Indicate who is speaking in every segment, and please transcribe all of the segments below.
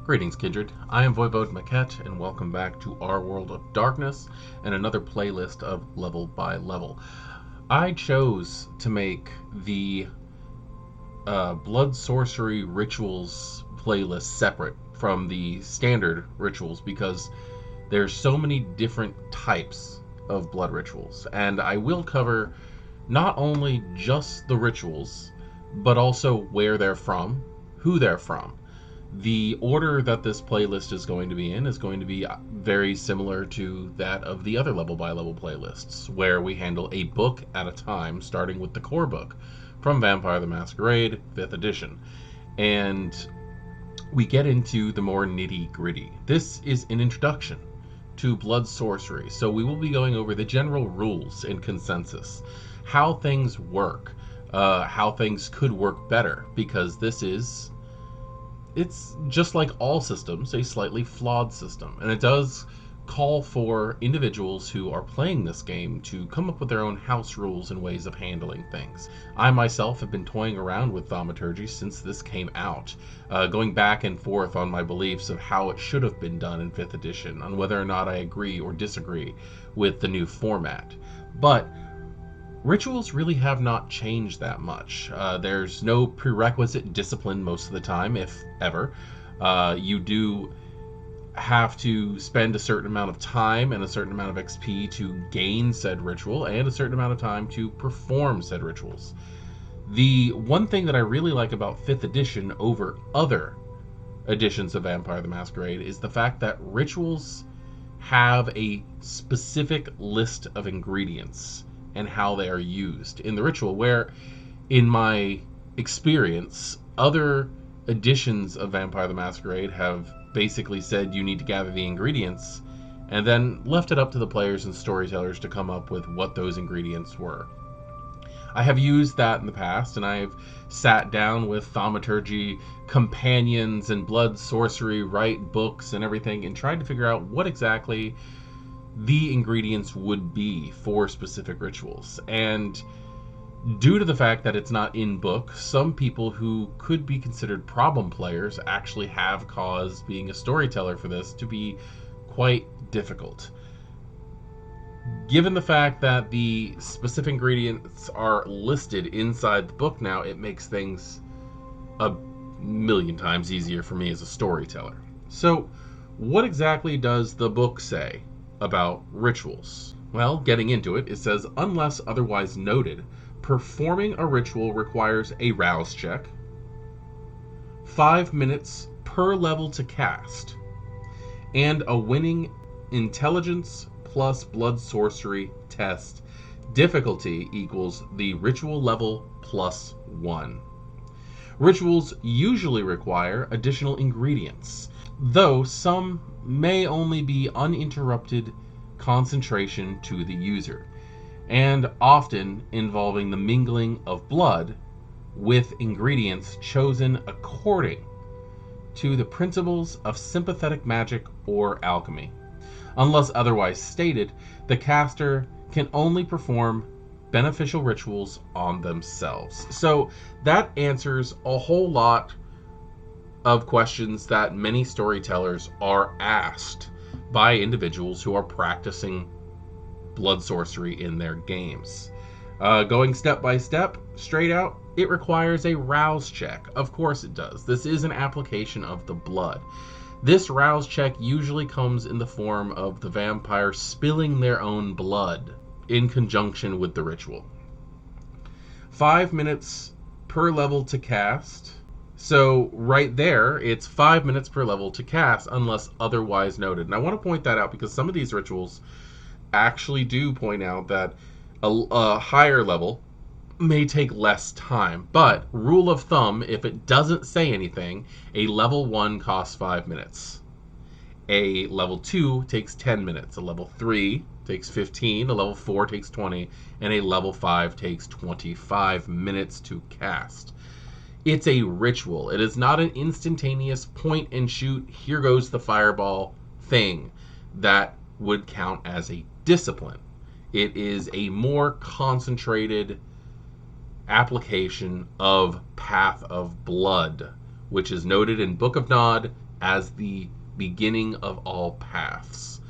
Speaker 1: Greetings, Kindred. I am Voivode Maquette, and welcome back to our World of Darkness and another playlist of Level by Level. I chose to make the Blood Sorcery Rituals playlist separate from the standard rituals because there's so many different types of blood rituals, and I will cover not only just the rituals, but also where they're from, who they're from. The order that this playlist is going to be in is going to be very similar to that of the other level by level playlists, where we handle a book at a time, starting with the core book from Vampire the Masquerade 5th edition. And we get into the more nitty gritty. This is an introduction to blood sorcery, so we will be going over the general rules and consensus, how things work, how things could work better, because it's just like all systems, a slightly flawed system, and it does call for individuals who are playing this game to come up with their own house rules and ways of handling things. I myself have been toying around with thaumaturgy since this came out, going back and forth on my beliefs of how it should have been done in 5th edition, on whether or not I agree or disagree with the new format. But rituals really have not changed that much. There's no prerequisite discipline most of the time, if ever. You do have to spend a certain amount of time and a certain amount of XP to gain said ritual, and a certain amount of time to perform said rituals. The one thing that I really like about 5th edition over other editions of Vampire the Masquerade is the fact that rituals have a specific list of ingredients and how they are used in the ritual, where in my experience other editions of Vampire the Masquerade have basically said you need to gather the ingredients and then left it up to the players and storytellers to come up with what those ingredients were. I have used that in the past, and I've sat down with thaumaturgy companions and blood sorcery write books and everything and tried to figure out what exactly the ingredients would be for specific rituals. And due to the fact that it's not in book, some people who could be considered problem players actually have caused being a storyteller for this to be quite difficult. Given the fact that the specific ingredients are listed inside the book now, it makes things a million times easier for me as a storyteller. So, what exactly does the book say about rituals? Well, getting into it, it says, unless otherwise noted, performing a ritual requires a rouse check, 5 minutes per level to cast, and a winning intelligence plus blood sorcery test. Difficulty equals the ritual level plus 1. Rituals usually require additional ingredients, though some may only be uninterrupted concentration to the user, and often involving the mingling of blood with ingredients chosen according to the principles of sympathetic magic or alchemy. Unless otherwise stated, the caster can only perform beneficial rituals on themselves. So that answers a whole lot of questions that many storytellers are asked by individuals who are practicing blood sorcery in their games. Going step by step, straight out, it requires a rouse check. Of course it does. This is an application of the blood. This rouse check usually comes in the form of the vampire spilling their own blood in conjunction with the ritual. 5 minutes per level to cast. So right there, it's 5 minutes per level to cast unless otherwise noted. And I want to point that out because some of these rituals actually do point out that a higher level may take less time. But rule of thumb, if it doesn't say anything, a level 1 costs 5 minutes. A level 2 takes 10 minutes. A level 3 takes 15. A level 4 takes 20. And a level 5 takes 25 minutes to cast. It's a ritual. It is not an instantaneous point and shoot, here goes the fireball thing that would count as a discipline. It is a more concentrated application of Path of Blood, which is noted in Book of Nod as the beginning of all paths.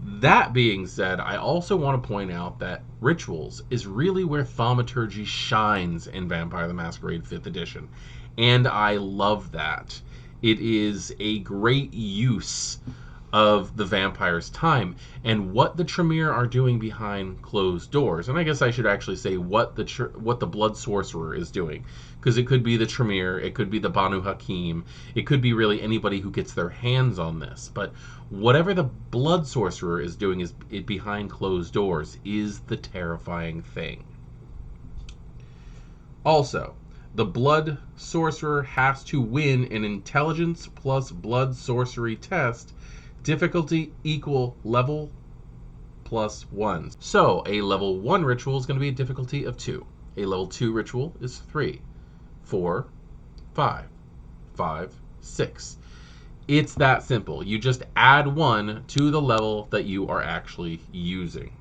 Speaker 1: That being said, I also want to point out that rituals is really where thaumaturgy shines in Vampire the Masquerade 5th edition. And I love that. It is a great use of the vampire's time and what the Tremere are doing behind closed doors. And I guess I should actually say what the Blood Sorcerer is doing, because it could be the Tremere, it could be the Banu Hakim, it could be really anybody who gets their hands on this. But whatever the Blood Sorcerer is doing is it behind closed doors is the terrifying thing. Also, the Blood Sorcerer has to win an Intelligence plus Blood Sorcery test, difficulty equal level plus 1. So, a level 1 ritual is going to be a difficulty of 2. A level 2 ritual is 3, 4, 5, 5, 6. It's that simple. You just add 1 to the level that you are actually using.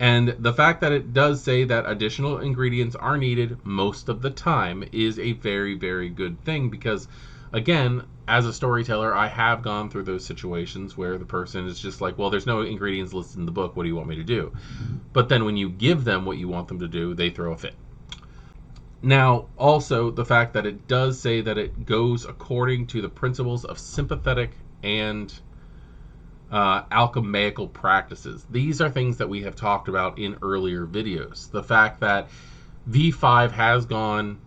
Speaker 1: And the fact that it does say that additional ingredients are needed most of the time is a very, very good thing, because, again, as a storyteller, I have gone through those situations where the person is just like, well, there's no ingredients listed in the book, what do you want me to do? But then when you give them what you want them to do, they throw a fit. Now, also, the fact that it does say that it goes according to the principles of sympathetic and alchemical practices. These are things that we have talked about in earlier videos. The fact that V5 has gone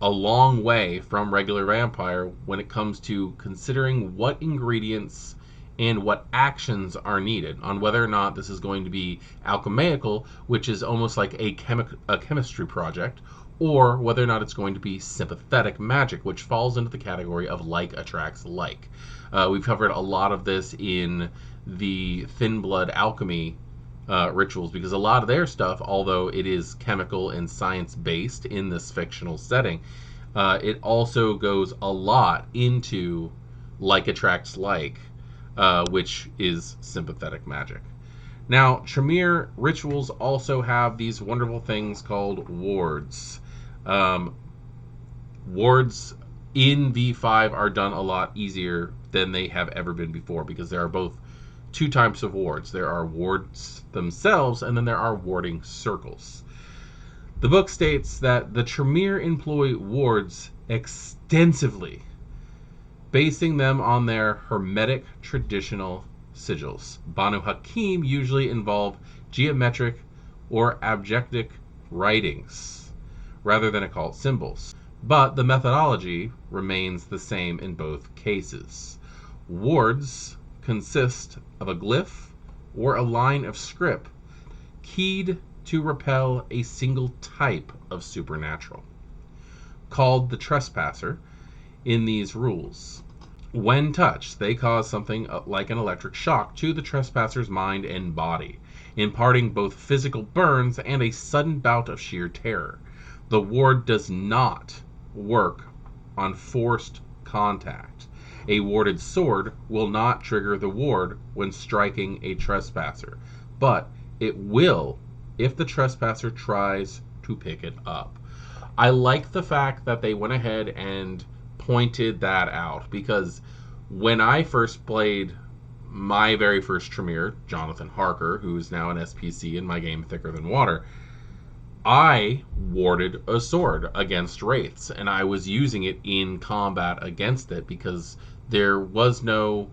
Speaker 1: a long way from regular Vampire when it comes to considering what ingredients and what actions are needed on whether or not this is going to be alchemical, which is almost like a chemistry project, or whether or not it's going to be sympathetic magic, which falls into the category of like attracts like. We've covered a lot of this in the Thin Blood alchemy rituals, because a lot of their stuff, although it is chemical and science-based in this fictional setting, it also goes a lot into like attracts like, which is sympathetic magic. Now, Tremere rituals also have these wonderful things called wards. Wards in V5 are done a lot easier than they have ever been before, because there are both two types of wards. There are wards themselves, and then there are warding circles. The book states that the Tremere employ wards extensively, basing them on their hermetic traditional sigils. Banu Hakim usually involve geometric or abjectic writings rather than occult symbols, but the methodology remains the same in both cases. Wards consist of a glyph or a line of script keyed to repel a single type of supernatural, called the trespasser in these rules. When touched, they cause something like an electric shock to the trespasser's mind and body, imparting both physical burns and a sudden bout of sheer terror. The ward does not work on forced contact. A warded sword will not trigger the ward when striking a trespasser, but it will if the trespasser tries to pick it up. I like the fact that they went ahead and pointed that out, because when I first played my very first Tremere, Jonathan Harker, who is now an SPC in my game Thicker Than Water, I warded a sword against wraiths, and I was using it in combat against it because there was no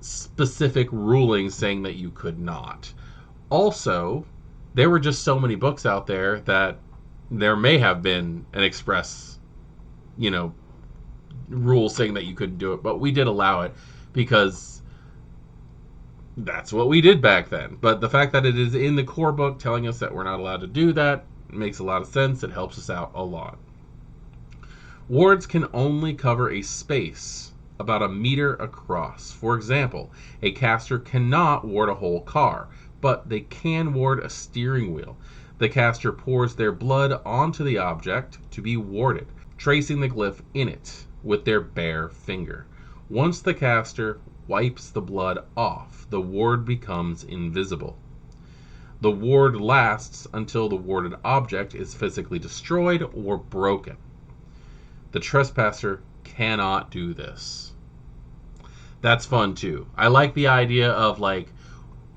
Speaker 1: specific ruling saying that you could not. Also, there were just so many books out there that there may have been an express, rule saying that you couldn't do it, but we did allow it because that's what we did back then. But the fact that it is in the core book telling us that we're not allowed to do that makes a lot of sense. It helps us out a lot. Wards can only cover a space about 1 meter across. For example, a caster cannot ward a whole car, but they can ward a steering wheel. The caster pours their blood onto the object to be warded, tracing the glyph in it with their bare finger. Once the caster wipes the blood off, the ward becomes invisible. The ward lasts until the warded object is physically destroyed or broken. The trespasser cannot do this. That's fun too. I like the idea of like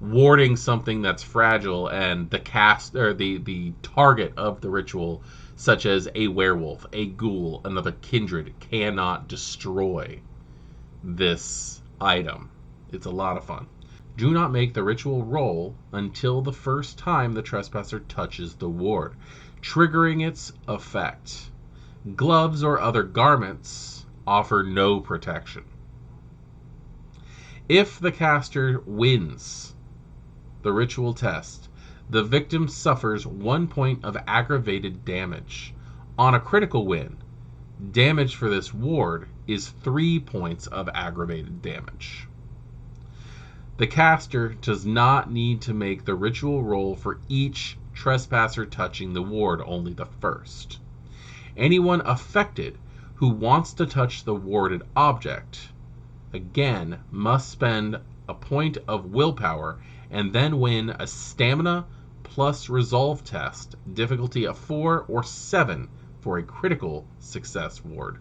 Speaker 1: warding something that's fragile, and the cast or the target of the ritual, such as a werewolf, a ghoul, another kindred, cannot destroy this item. It's a lot of fun. Do not make the ritual roll until the first time the trespasser touches the ward, triggering its effect. Gloves or other garments offer no protection. If the caster wins the ritual test, the victim suffers 1 point of aggravated damage. On a critical win, damage for this ward is 3 points of aggravated damage. The caster does not need to make the ritual roll for each trespasser touching the ward, only the first. Anyone affected who wants to touch the warded object, again, must spend a point of willpower and then win a stamina plus resolve test, difficulty of 4 or 7 for a critical success ward,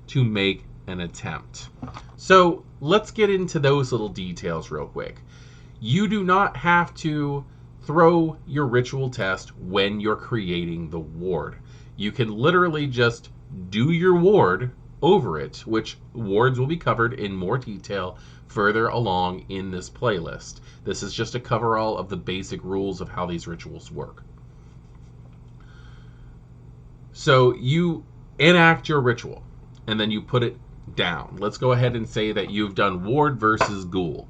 Speaker 1: to make an attempt. So let's get into those little details real quick. You do not have to throw your ritual test when you're creating the ward. You can literally just do your ward over it, which wards will be covered in more detail further along in this playlist. This is just a coverall of the basic rules of how these rituals work. So you enact your ritual, and then you put it down. Let's go ahead and say that you've done ward versus ghoul.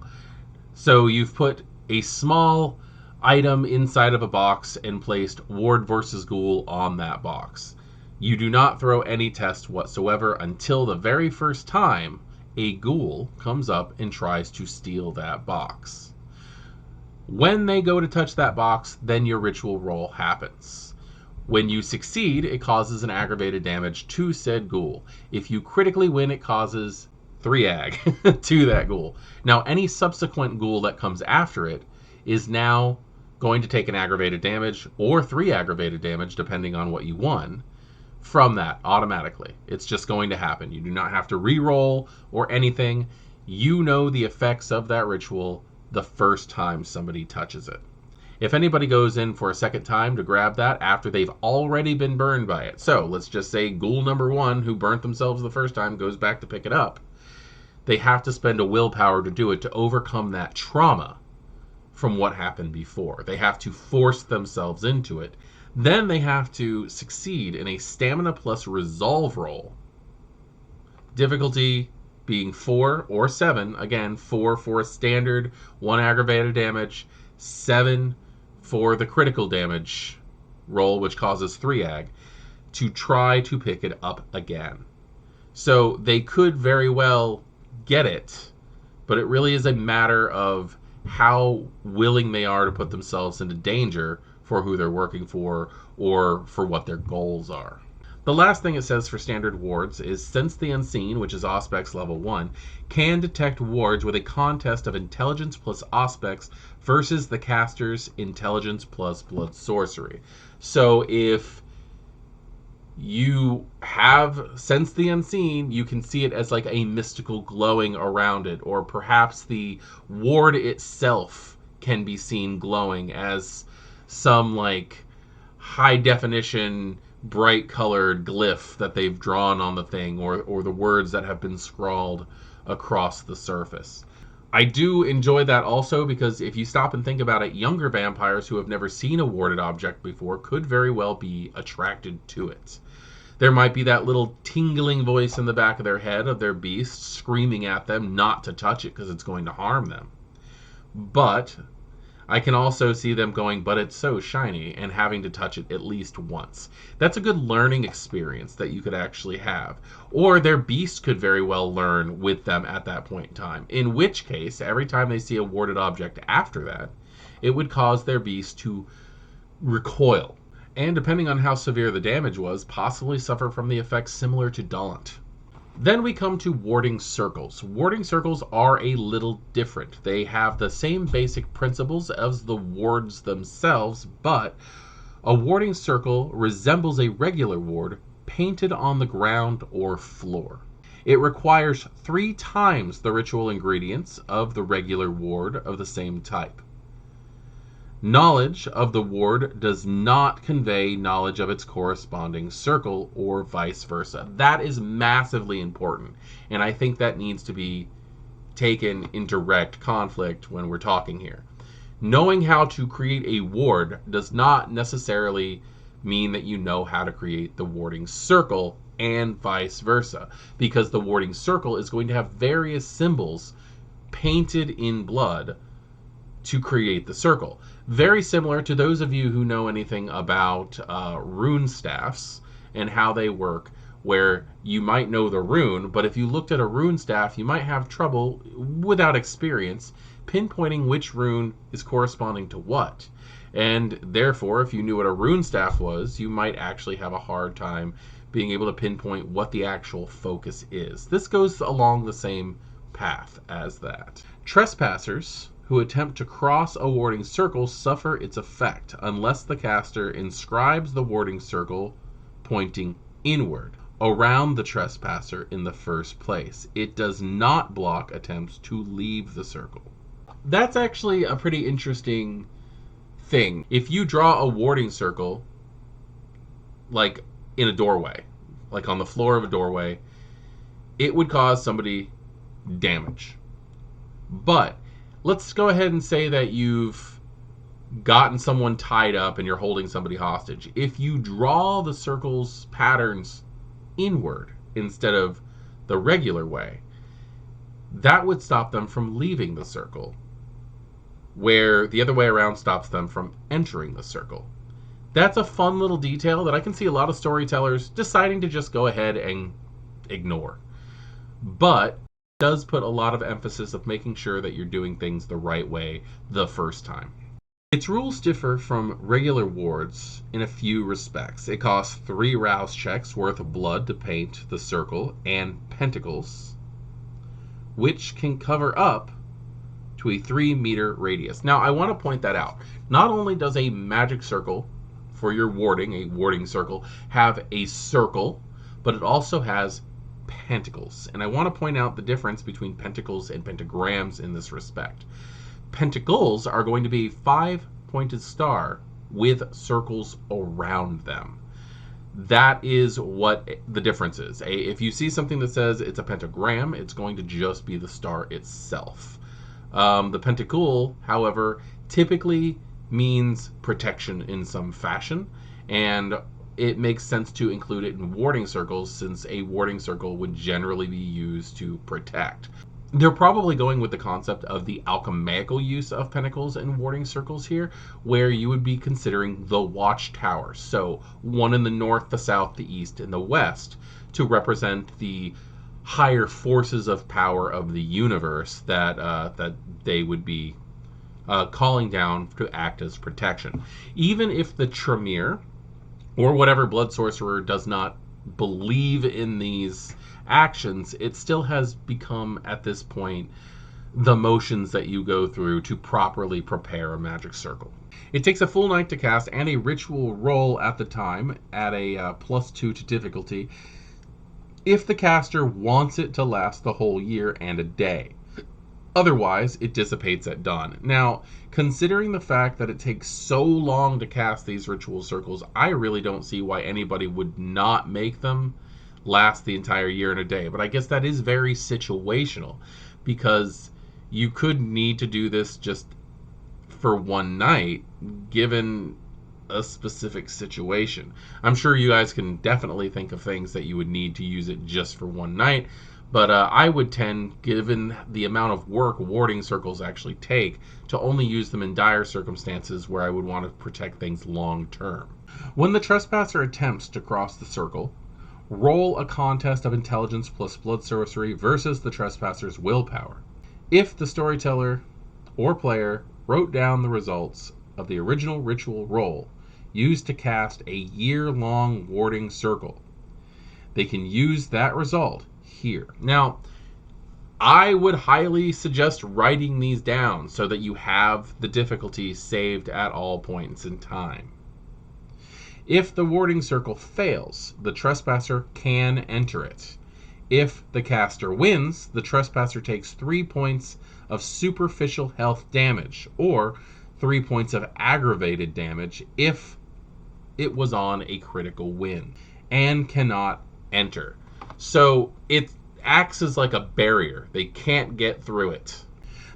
Speaker 1: So you've put a small item inside of a box and placed ward versus ghoul on that box. You do not throw any test whatsoever until the very first time a ghoul comes up and tries to steal that box. When they go to touch that box, then your ritual roll happens. When you succeed, it causes an aggravated damage to said ghoul. If you critically win, it causes 3 ag to that ghoul. Now, any subsequent ghoul that comes after it is now going to take an aggravated damage or 3 aggravated damage, depending on what you won, from that automatically. It's just going to happen. You do not have to re-roll or anything. You know the effects of that ritual the first time somebody touches it. If anybody goes in for a second time to grab that after they've already been burned by it, so let's just say ghoul number 1 who burnt themselves the first time goes back to pick it up, they have to spend a willpower to do it to overcome that trauma from what happened before. They have to force themselves into it. Then they have to succeed in a stamina plus resolve roll. Difficulty being 4 or 7. Again, 4 for a standard, 1 aggravated damage, 7 for the critical damage roll, which causes 3 ag, to try to pick it up again. So they could very well get it, but it really is a matter of how willing they are to put themselves into danger for who they're working for or for what their goals are. The last thing it says for standard wards is Sense the Unseen, which is Auspex level 1, can detect wards with a contest of intelligence plus Auspex versus the caster's intelligence plus blood sorcery. So if you have Sense the Unseen, you can see it as like a mystical glowing around it, or perhaps the ward itself can be seen glowing as some like high definition bright colored glyph that they've drawn on the thing, or the words that have been scrawled across the surface. I do enjoy that also because if you stop and think about it, younger vampires who have never seen a warded object before could very well be attracted to it. There might be that little tingling voice in the back of their head of their beast screaming at them not to touch it because it's going to harm them. But I can also see them going, but it's so shiny, and having to touch it at least once. That's a good learning experience that you could actually have. Or their beast could very well learn with them at that point in time. In which case, every time they see a warded object after that, it would cause their beast to recoil. And depending on how severe the damage was, possibly suffer from the effects similar to Dolent. Then we come to warding circles. Warding circles are a little different. They have the same basic principles as the wards themselves, but a warding circle resembles a regular ward painted on the ground or floor. It requires 3 times the ritual ingredients of the regular ward of the same type. Knowledge of the ward does not convey knowledge of its corresponding circle or vice versa. That is massively important, and I think that needs to be taken in direct conflict when we're talking here. Knowing how to create a ward does not necessarily mean that you know how to create the warding circle and vice versa, because the warding circle is going to have various symbols painted in blood to create the circle. Very similar to those of you who know anything about rune staffs and how they work, where you might know the rune, but if you looked at a rune staff, you might have trouble, without experience, pinpointing which rune is corresponding to what. And therefore, if you knew what a rune staff was, you might actually have a hard time being able to pinpoint what the actual focus is. This goes along the same path as that. Trespassers who attempt to cross a warding circle suffer its effect unless the caster inscribes the warding circle pointing inward around the trespasser in the first place. It does not block attempts to leave the circle. That's actually a pretty interesting thing. If you draw a warding circle, like in a doorway, like on the floor of a doorway, it would cause somebody damage. But let's go ahead and say that you've gotten someone tied up and you're holding somebody hostage. If you draw the circle's patterns inward instead of the regular way, that would stop them from leaving the circle, where the other way around stops them from entering the circle. That's a fun little detail that I can see a lot of storytellers deciding to just go ahead and ignore. But does put a lot of emphasis of making sure that you're doing things the right way the first time. Its rules differ from regular wards in a few respects. It costs 3 rouse checks worth of blood to paint the circle and pentacles, which can cover up to a 3-meter radius. Now, I want to point that out. Not only does a magic circle for your warding, a warding circle, have a circle, but it also has pentacles. And I want to point out the difference between pentacles and pentagrams in this respect. Pentacles are going to be 5-pointed star with circles around them. That is what the difference is. If you see something that says it's a pentagram, it's going to just be the star itself. The pentacle, however, typically means protection in some fashion, and it makes sense to include it in warding circles, since a warding circle would generally be used to protect. They're probably going with the concept of the alchemical use of pentacles and warding circles here, where you would be considering the watchtower. So one in the north, the south, the east, and the west, to represent the higher forces of power of the universe that they would be calling down to act as protection. Even if the Tremere or whatever blood sorcerer does not believe in these actions, it still has become, at this point, the motions that you go through to properly prepare a magic circle. It takes a full night to cast and a ritual roll at the time at a +2 to difficulty if the caster wants it to last the whole year and a day. Otherwise, it dissipates at dawn. Now, considering the fact that it takes so long to cast these ritual circles, I really don't see why anybody would not make them last the entire year and a day. But I guess that is very situational, because you could need to do this just for one night, given a specific situation. I'm sure you guys can definitely think of things that you would need to use it just for one night. But I would tend, given the amount of work warding circles actually take, to only use them in dire circumstances where I would want to protect things long term. When the trespasser attempts to cross the circle, roll a contest of intelligence plus blood sorcery versus the trespasser's willpower. If the storyteller or player wrote down the results of the original ritual roll used to cast a year-long warding circle, they can use that result here. Now, I would highly suggest writing these down so that you have the difficulty saved at all points in time. If the warding circle fails, the trespasser can enter it. If the caster wins, the trespasser takes 3 points of superficial health damage, or 3 points of aggravated damage if it was on a critical win, and cannot enter. So it acts as like a barrier. They can't get through it.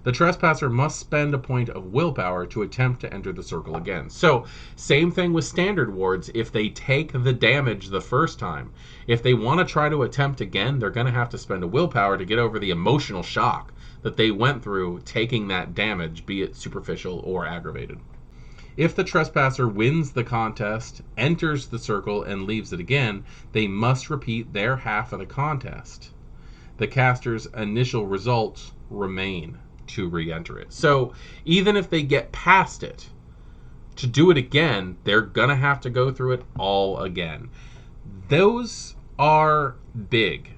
Speaker 1: The trespasser must spend a point of willpower to attempt to enter the circle again. So, same thing with standard wards. If they take the damage the first time, if they want to try to attempt again, they're going to have to spend a willpower to get over the emotional shock that they went through taking that damage, be it superficial or aggravated. If the trespasser wins the contest, enters the circle, and leaves it again, they must repeat their half of the contest. The caster's initial results remain to re-enter it. So even if they get past it, to do it again, they're gonna have to go through it all again. Those are big,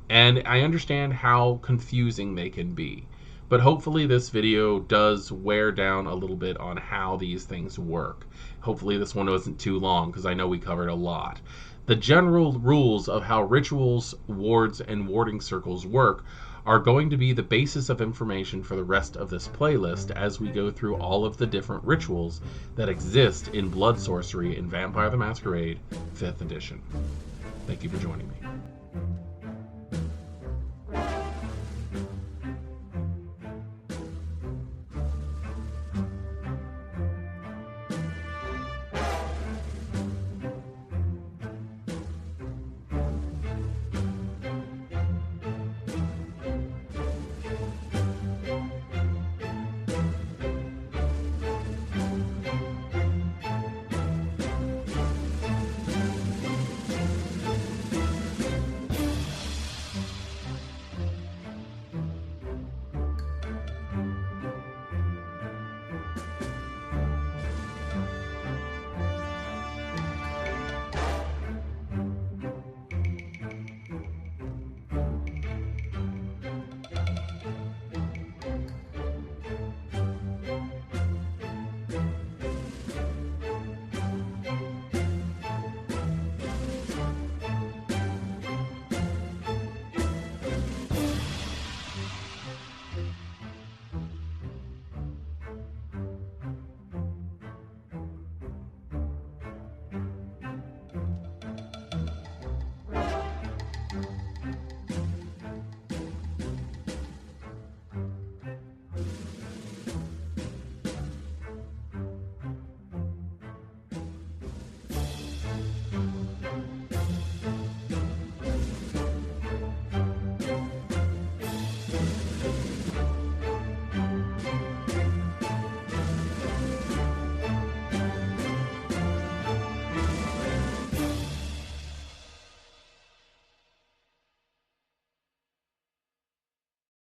Speaker 1: and I understand how confusing they can be, but hopefully this video does wear down a little bit on how these things work. Hopefully this one wasn't too long, because I know we covered a lot. The general rules of how rituals, wards, and warding circles work are going to be the basis of information for the rest of this playlist as we go through all of the different rituals that exist in Blood Sorcery in Vampire the Masquerade 5th edition. Thank you for joining me.